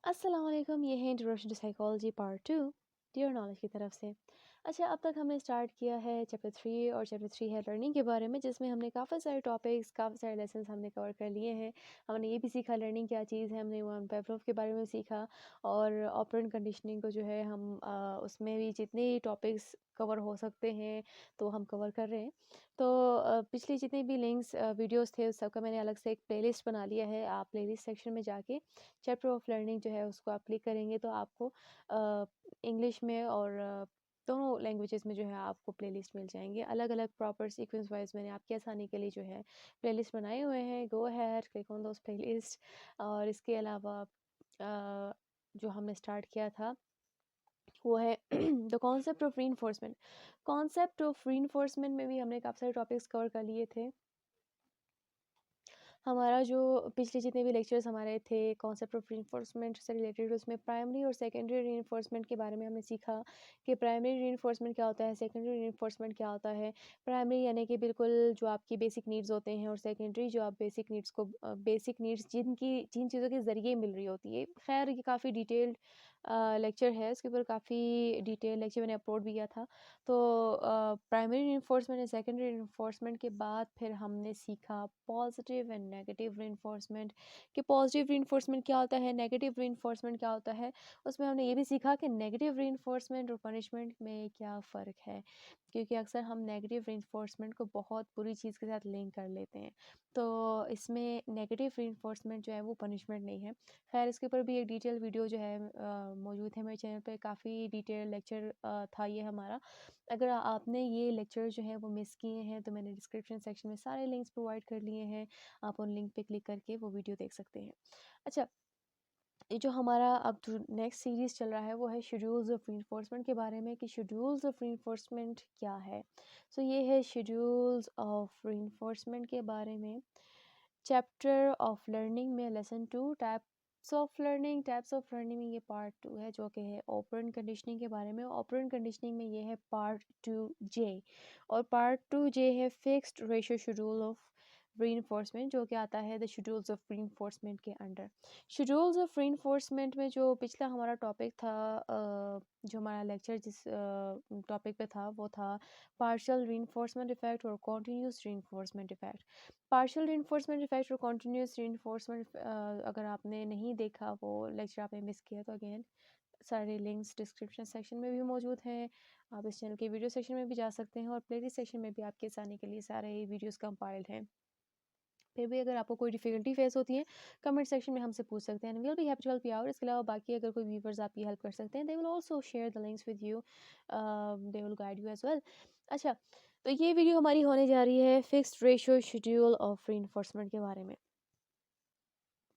अस्सलाम वालेकुम, ये है introduction to psychology part 2 dear knowledge की तरफ से। अच्छा, अब तक हमने स्टार्ट किया है चैप्टर 3 और चैप्टर 3 है लर्निंग के बारे में, जिसमें हमने काफ़ी सारे टॉपिक्स, काफ़ी सारे लेसन्स हमने कवर कर लिए हैं। हमने ये भी सीखा लर्निंग क्या चीज़ है, हमने वन पेवलोव के बारे में सीखा और ऑपरेंट कंडीशनिंग को जो है हम उसमें भी जितने टॉपिक्स कवर हो सकते हैं तो हम कवर कर रहे हैं। तो पिछली जितनी भी लिंक्स वीडियोस थे उस सब का मैंने अलग से एक प्लेलिस्ट बना लिया है। आप प्लेलिस्ट सेक्शन में जाके चैप्टर ऑफ लर्निंग जो है उसको आप क्लिक करेंगे तो आपको इंग्लिश में और दोनों लैंग्वेजेस में जो है आपको प्लेलिस्ट मिल जाएंगे। अलग अलग प्रॉपर सीक्वेंस वाइज मैंने आपकी आसानी के लिए जो है प्लेलिस्ट बनाए हुए हैं। Go ahead, click on those playlist. और इसके अलावा जो हमने स्टार्ट किया था वो है the concept of reinforcement. Concept of reinforcement में भी हमने काफ़ी सारे टॉपिक्स कवर कर लिए थे। हमारा जो पिछले जितने भी लेक्चर्स हमारे थे कॉन्सेप्ट ऑफ रीइंफोर्समेंट से रिलेटेड, उसमें प्राइमरी और सेकेंडरी रीइंफोर्समेंट के बारे में हमने सीखा कि प्राइमरी रीइंफोर्समेंट क्या होता है, सेकेंडरी रीइंफोर्समेंट क्या होता है। प्राइमरी यानी कि बिल्कुल जो आपकी बेसिक नीड्स होते हैं, और सेकेंडरी जो आप बेसिक नीड्स को बेसिक नीड्स जिन चीज़ों के ज़रिए मिल रही होती है। खैर ये काफ़ी डिटेल्ड लेक्चर है, इसके ऊपर काफ़ी डिटेल लेक्चर मैंने अपलोड भी किया था। तो primary reinforcement and secondary reinforcement के बाद फिर हमने सीखा पॉजिटिव एंड नेगेटिव रीइंफोर्समेंट कि पॉजिटिव रीइंफोर्समेंट क्या होता है, नेगेटिव रीइंफोर्समेंट क्या होता है। उसमें हमने ये भी सीखा कि नेगेटिव रीइंफोर्समेंट और पनिशमेंट में क्या फ़र्क है, क्योंकि अक्सर हम नेगेटिव रीइंफोर्समेंट को बहुत बुरी चीज़ के साथ लिंक कर लेते हैं। तो इसमें नेगेटिव रीइंफोर्समेंट जो है वो पनिशमेंट नहीं है। खैर इसके ऊपर भी एक डिटेल वीडियो जो है मौजूद है मेरे चैनल पे। काफ़ी डिटेल लेक्चर था ये हमारा। अगर आपने ये लेक्चर जो है वो मिस किए हैं तो मैंने डिस्क्रिप्शन सेक्शन में सारे लिंक्स प्रोवाइड कर लिए हैं। आप उन लिंक पे क्लिक करके वो वीडियो देख सकते हैं। अच्छा, ये जो हमारा अब जो नेक्स्ट सीरीज़ चल रहा है वो है शेड्यूल्स ऑफ रीइंफोर्समेंट के बारे में कि शेड्यूल्स ऑफ रीइंफोर्समेंट क्या है। सो ये है शेड्यूल्स ऑफ रीइंफोर्समेंट के बारे में। चैप्टर ऑफ लर्निंग में लेसन 2 टाइप्स ऑफ लर्निंग में ये पार्ट 2 है, जो कि है ऑपरेंट कंडीशनिंग के बारे में। ऑपरेंट कंडीशनिंग में ये है पार्ट 2 जे, और पार्ट 2 जे है fixed ratio schedule of reinforcement, जो कि आता है द शेड्यूल्स ऑफ रीइंफोर्समेंट के अंडर। शेड्यूल्स ऑफ रीइंफोर्समेंट में जो पिछला हमारा टॉपिक था, जो हमारा लेक्चर जिस टॉपिक पे था वो था पार्शियल रीइंफोर्समेंट इफेक्ट और continuous reinforcement effect. Partial reinforcement effect और कॉन्टिन्यूस रीइंफोर्समेंट अगर आपने नहीं देखा वो लेक्चर, आपने मिस किया, तो अगेन सारे लिंक्स डिस्क्रिप्शन सेक्शन में भी मौजूद हैं। आप इस चैनल के वीडियो सेक्शन में भी जा सकते हैं, और प्लेलिस्ट सेक्शन में भी आपके आसानी के लिए सारे वीडियोस कंपाइल्ड हैं। फिर भी अगर आपको कोई डिफ़िकल्टी फेस होती है, कमेंट सेक्शन में हमसे पूछ सकते हैं, and we will be happy to help you out. इसके अलावा बाकी अगर कोई व्यूअर्स आपकी हेल्प कर सकते हैं, they will also share the links with you, they will guide you as well. अच्छा, तो ये वीडियो हमारी होने जा रही है fixed ratio schedule of reinforcement के बारे में।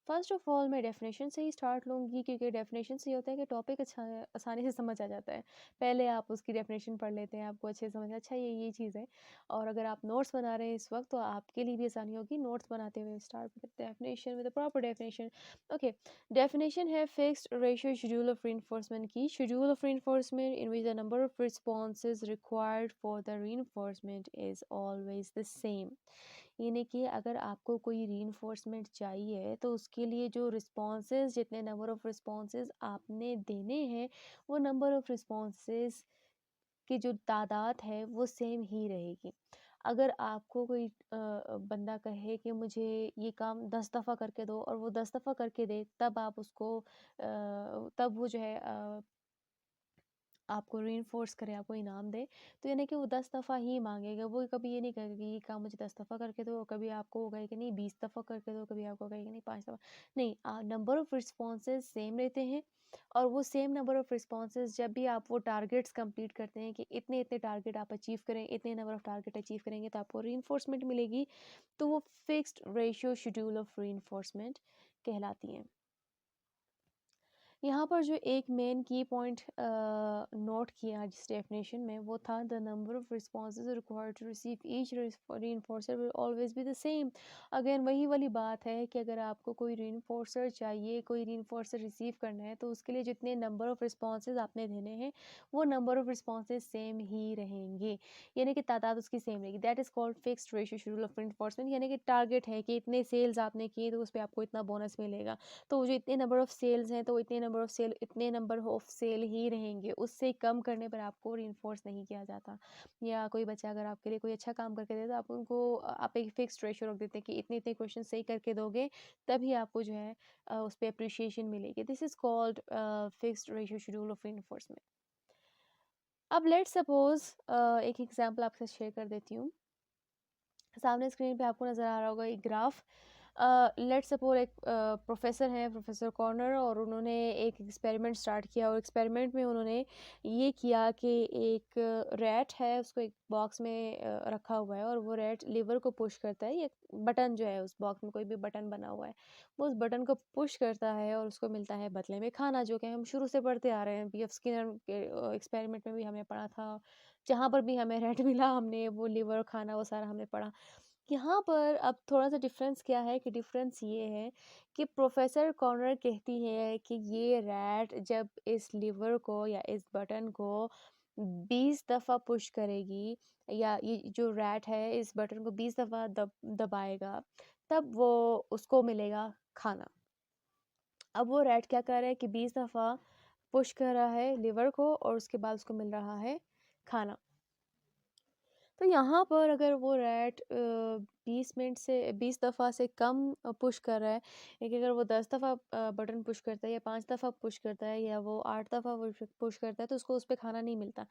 फ़र्स्ट ऑफ़ ऑल मैं डेफ़िनेशन से ही स्टार्ट लूँगी, क्योंकि डेफ़िनेशन से ये होता है कि टॉपिक अच्छा आसानी से समझ आ जाता है। पहले आप उसकी डेफ़िनेशन पढ़ लेते हैं, आपको अच्छे से समझ अच्छा ये चीज़ है। और अगर आप नोट्स बना रहे हैं इस वक़्त, तो आपके लिए भी आसानी होगी नोट्स बनाते हुए। Start with definition, with a proper definition. Okay, definition है fixed ratio schedule of reinforcement की। Schedule of reinforcement in which the number of responses required for the reinforcement is always the same. यानी कि अगर आपको कोई reinforcement चाहिए तो उसके लिए जो रिस्पॉन्सेज़, जितने नंबर ऑफ़ रिस्पॉन्सेज़ आपने देने हैं, वो नंबर ऑफ़ रिस्पॉन्सेज़ की जो तादाद है वो सेम ही रहेगी। अगर आपको कोई बंदा कहे कि मुझे ये काम 10 दफ़ा करके दो, और वो 10 दफ़ा करके दे, तब आप उसको तब वो जो है आपको रीइंफोर्स करे, आपको इनाम दे, तो यानी कि वो 10 दफ़ा ही माँगेगा। वो कभी ये नहीं कहेगा कि ये काम मुझे 10 दफ़ा करके दो, कभी आपको वो कहेगा नहीं 20 दफ़ा करके दो, कभी आपको कहेगा नहीं 5 दफ़ा। नहीं, नंबर ऑफ़ रिस्पॉन्सेज़ सेम रहते हैं, और वो सेम नंबर ऑफ़ रिस्पॉन्सेज़ जब भी आप वो टारगेट्स कंप्लीट करते हैं कि इतने-इतने टारगेट आप अचीव करें, इतने नंबर ऑफ़ टारगेट अचीव करेंगे तो आपको रीइंफोर्समेंट मिलेगी। तो वो fixed ratio schedule of reinforcement कहलाती हैं। यहाँ पर जो एक मेन की पॉइंट नोट किया जिस डेफिनेशन में, वो था the number of responses required to receive each reinforcer will always be the same. Again वही वाली बात है कि अगर आपको कोई रीइंफोर्सर चाहिए, कोई रीइंफोर्सर रिसीव करना है, तो उसके लिए जितने नंबर ऑफ रिस्पॉन्सेज आपने देने हैं वो नंबर ऑफ रिस्पॉन्सेज सेम ही रहेंगे, यानी कि तादाद उसकी सेम रहेगी। That is called fixed ratio schedule of reinforcement, यानी कि टारगेट है कि इतने सेल्स आपने किए तो उस पर आपको इतना बोनस मिलेगा। तो वो जो इतने नंबर ऑफ सेल्स हैं, तो इतने नंबर ऑफ सेल ही रहेंगे, उससे कम करने पर आपको रीइंफोर्स नहीं किया जाता। या कोई बच्चा अगर आपके लिए कोई अच्छा काम करके दे तो आप उनको आप एक फिक्स्ड रेशियो रख देते हैं कि इतने इतने क्वेश्चन सही करके दोगे तभी आपको जो है उस पर अप्रिशिएशन मिलेगी। This is called fixed ratio schedule of reinforcement. अब लेट्स सपोज एक एग्जांपल आपसे शेयर कर देती हूँ। सामने स्क्रीन पे आपको नज़र आ रहा होगा एक ग्राफ। लेट्स सपोज एक प्रोफेसर हैं, प्रोफेसर कॉर्नर, और उन्होंने एक एक्सपेरिमेंट स्टार्ट किया, और एक्सपेरिमेंट में उन्होंने ये किया कि एक रैट है, उसको एक बॉक्स में रखा हुआ है, और वो रैट लीवर को पुश करता है। ये बटन जो है उस बॉक्स में, कोई भी बटन बना हुआ है, वो उस बटन को पुश करता है और उसको मिलता है बदले में खाना, जो कि हम शुरू से पढ़ते आ रहे हैं। पी एफ स्किनर के एक्सपेरिमेंट में भी हमने पढ़ा था, जहाँ पर भी हमें रैट मिला हमने वो लीवर खाना वो सारा हमने पढ़ा। यहाँ पर अब थोड़ा सा डिफरेंस क्या है कि डिफरेंस ये है कि प्रोफेसर कॉर्नर कहती है कि ये रैट जब इस लीवर को या इस बटन को 20 दफ़ा पुश करेगी, या ये जो रैट है इस बटन को 20 दफ़ा दबाएगा, तब वो उसको मिलेगा खाना। अब वो रैट क्या कर रहा है कि 20 दफ़ा पुश कर रहा है लीवर को और उसके बाद उसको मिल रहा है खाना। तो यहाँ पर अगर वो रैट 20 दफ़ा से कम पुश कर रहा है, लेकिन अगर वो 10 दफ़ा बटन पुश करता है, या 5 दफ़ा पुश करता है, या वो 8 दफ़ा पुश करता है, तो उसको उस पे खाना नहीं मिलता।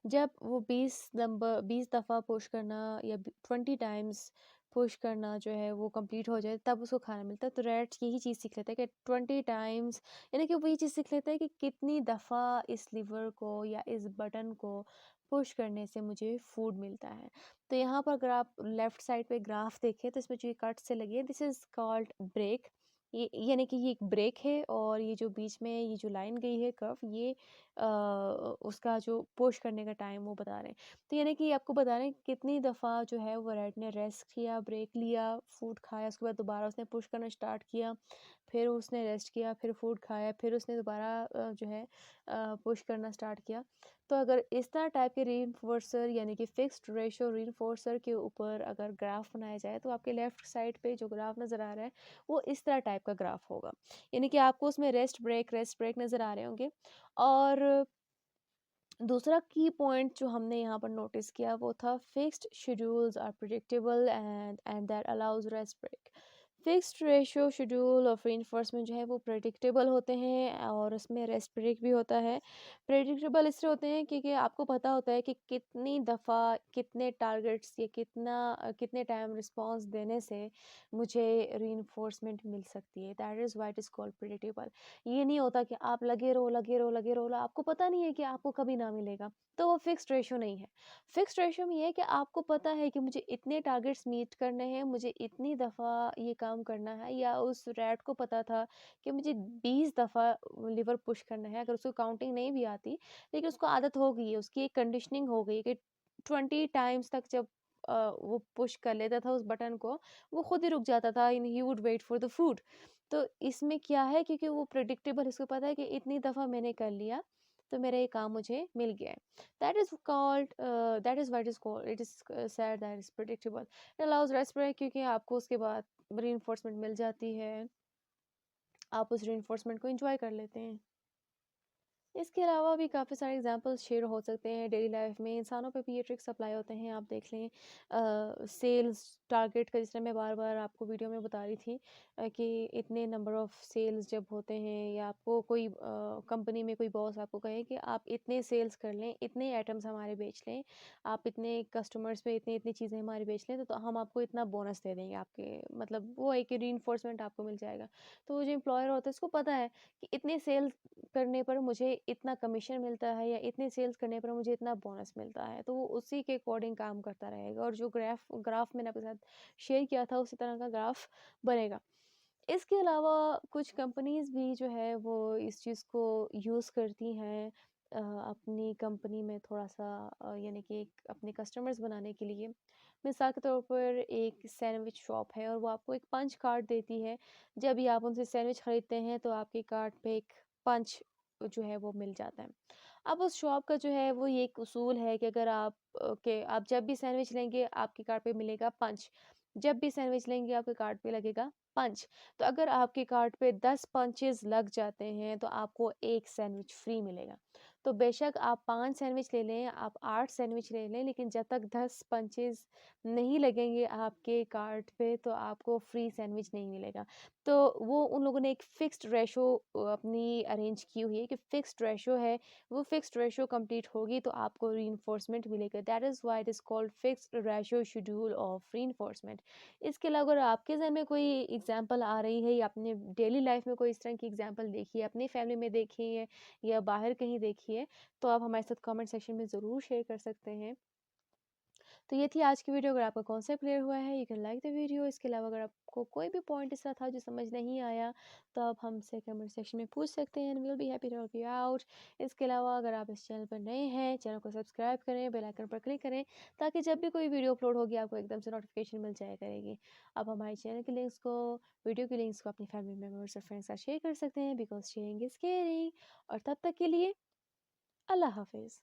जब वो 20 दफ़ा पुश करना या 20 टाइम्स पुश करना जो है वो कंप्लीट हो जाए, तब उसको खाना मिलता है। तो रैट यही चीज़ सीख लेता है कि 20 टाइम्स, यानी कि वो ये चीज़ सीख लेता है कि कितनी दफ़ा इस लीवर को या इस बटन को पुश करने से मुझे फूड मिलता है। तो यहाँ पर अगर आप लेफ्ट साइड पे ग्राफ देखें, तो इसमें जो ये कट से लगी है, दिस इज़ कॉल्ड ब्रेक। ये यानी कि ये एक ब्रेक है, और ये जो बीच में ये जो लाइन गई है कर्व, ये उसका जो पुश करने का टाइम वो बता रहे हैं। तो यानी कि आपको बता रहे हैं कि कितनी दफ़ा जो है वो रैट ने रेस्ट किया, ब्रेक लिया, फूड खाया, उसके बाद दोबारा उसने पुश करना स्टार्ट किया, फिर उसने रेस्ट किया, फिर फूड खाया, फिर उसने दोबारा जो है पुश करना स्टार्ट किया। तो अगर इस तरह टाइप के रीइंफोर्सर, यानी कि फिक्स्ड रेशियो रीइंफोर्सर के ऊपर अगर ग्राफ बनाया जाए, तो आपके लेफ्ट साइड पे जो ग्राफ नज़र आ रहा है वो इस तरह टाइप का ग्राफ होगा, यानी कि आपको उसमें रेस्ट ब्रेक नज़र आ रहे होंगे। और दूसरा की पॉइंट जो हमने यहाँ पर नोटिस किया वो था fixed schedules are predictable and that allows rest break. Fixed ratio schedule of reinforcement जो है वो प्रेडिक्टेबल होते हैं, और उसमें रेस्ट ब्रेक भी होता है। प्रेडिक्टेबल इसलिए होते हैं क्योंकि आपको पता होता है कि कितनी दफ़ा कितने टारगेट्स या कितने टाइम रिस्पॉन्स देने से मुझे रीइंफोर्समेंट मिल सकती है। That is why it is called predictable. ये नहीं होता कि आप लगे रहो, आपको पता नहीं है कि आपको कभी ना मिलेगा, तो वो फिक्स्ड रेशियो नहीं है। फिक्स्ड रेशियो में ये है कि आपको पता है कि मुझे इतने टारगेट्स मीट करने हैं, मुझे इतनी दफ़ा ये काम करना है, या उस रैट को पता था कि मुझे 20 दफ़ा लिवर पुश करना है, अगर उसको काउंटिंग नहीं भी आती, लेकिन उसको आदत हो गई है, उसकी एक कंडीशनिंग हो गई है कि 20 टाइम्स तक जब वो पुश कर लेता था उस बटन को, वो खुद ही रुक जाता था and he would wait for the food. तो इसमें क्या है, क्योंकि वो प्रेडिक्टेबल, इसको पता है कि इतनी दफ़ा मैंने कर लिया तो मेरा ये काम मुझे मिल गया है। That is why it is called it is said that is predictable. It allows rest break, क्योंकि आपको उसके बाद रीइंफोर्समेंट मिल जाती है, आप उस रीइंफोर्समेंट को एंजॉय कर लेते हैं। इसके अलावा भी काफ़ी सारे एग्जांपल्स शेयर हो सकते हैं डेली लाइफ में, इंसानों पे भी ये ट्रिक्स अप्लाई होते हैं। आप देख लें सेल्स टारगेट का, जिस तरह मैं बार बार आपको वीडियो में बता रही थी कि इतने नंबर ऑफ़ सेल्स जब होते हैं, या आपको कोई कंपनी में कोई बॉस आपको कहे कि आप इतने सेल्स कर लें, इतने आइटम्स हमारे बेच लें, आप इतने कस्टमर्स पे इतनी इतनी चीज़ें हमारी बेच लें, तो हम आपको इतना बोनस दे देंगे, आपके मतलब वो एक रीइंफोर्समेंट आपको मिल जाएगा। तो वो जो एम्प्लॉयर होता है उसको पता है कि इतने सेल करने पर मुझे इतना कमीशन मिलता है, या इतने सेल्स करने पर मुझे इतना बोनस मिलता है, तो वो उसी के अकॉर्डिंग काम करता रहेगा, और जो ग्राफ मैंने आपके साथ शेयर किया था उसी तरह का ग्राफ बनेगा। इसके अलावा कुछ कंपनीज़ भी जो है वो इस चीज़ को यूज़ करती हैं अपनी कंपनी में थोड़ा-सा यानी कि एक अपने कस्टमर्स बनाने के लिए। मिसाल के तौर पर एक सैंडविच शॉप है और वो आपको एक पंच कार्ड देती है। जब भी आप उनसे सैंडविच खरीदते हैं तो आपके कार्ड पे एक पंच जो है वो मिल जाता है। अब उस शॉप का जो है वो ये एक उसूल है कि अगर आप जब भी सैंडविच लेंगे आपके कार्ड पे मिलेगा पंच। जब भी सैंडविच लेंगे आपके कार्ड पे लगेगा पंच। तो अगर आपके कार्ट पे 10 पंचेज़ लग जाते हैं, तो आपको 1 सैंडविच फ्री मिलेगा। तो बेशक आप 5 सैंडविच ले लें, आप 8 सैंडविच ले लें, लेकिन जब तक 10 पंचेज़ नहीं लगेंगे आपके कार्ट पे, तो आपको फ्री सैंडविच नहीं मिलेगा। तो वो उन लोगों ने एक फ़िक्स्ड रेशो अपनी अरेंज की हुई है कि फ़िक्स्ड रेशो है, वो फ़िक्स्ड रेशो कंप्लीट होगी, तो आपको रीइंफोर्समेंट मिलेगा। That is why it is called fixed ratio schedule of reinforcement. इसके अलावा अगर आपके ज़हन में कोई एग्ज़ाम्पल आ रही है या आपने डेली लाइफ़ में कोई इस तरह की एग्ज़ाम्पल देखी है, अपनी फैमिली में देखी है या बाहर कहीं देखी है, तो आप हमारे साथ कमेंट सेक्शन में ज़रूर शेयर कर सकते हैं। तो ये थी आज की वीडियो। अगर आपका कॉन्सेप्ट क्लियर हुआ है, you can like the video. इसके अलावा अगर आपको कोई भी पॉइंट ऐसा था जो समझ नहीं आया, तो आप हमसे कमेंट सेक्शन में पूछ सकते हैं and we will be happy to help you out. इसके अलावा अगर आप इस चैनल पर नए हैं, चैनल को सब्सक्राइब करें, बेल आइकन पर क्लिक करें, ताकि जब भी कोई वीडियो अपलोड होगी आपको एकदम से नोटिफिकेशन मिल जाया करेगी। आप हमारे चैनल के लिंक्स को, वीडियो के लिंक्स को अपनी फैमिली मेम्बर्स और फ्रेंड्स के साथ शेयर कर सकते हैं, बिकॉज शेयरिंग इज़ केयरिंग। और तब तक के लिए अल्लाह हाफ़िज़।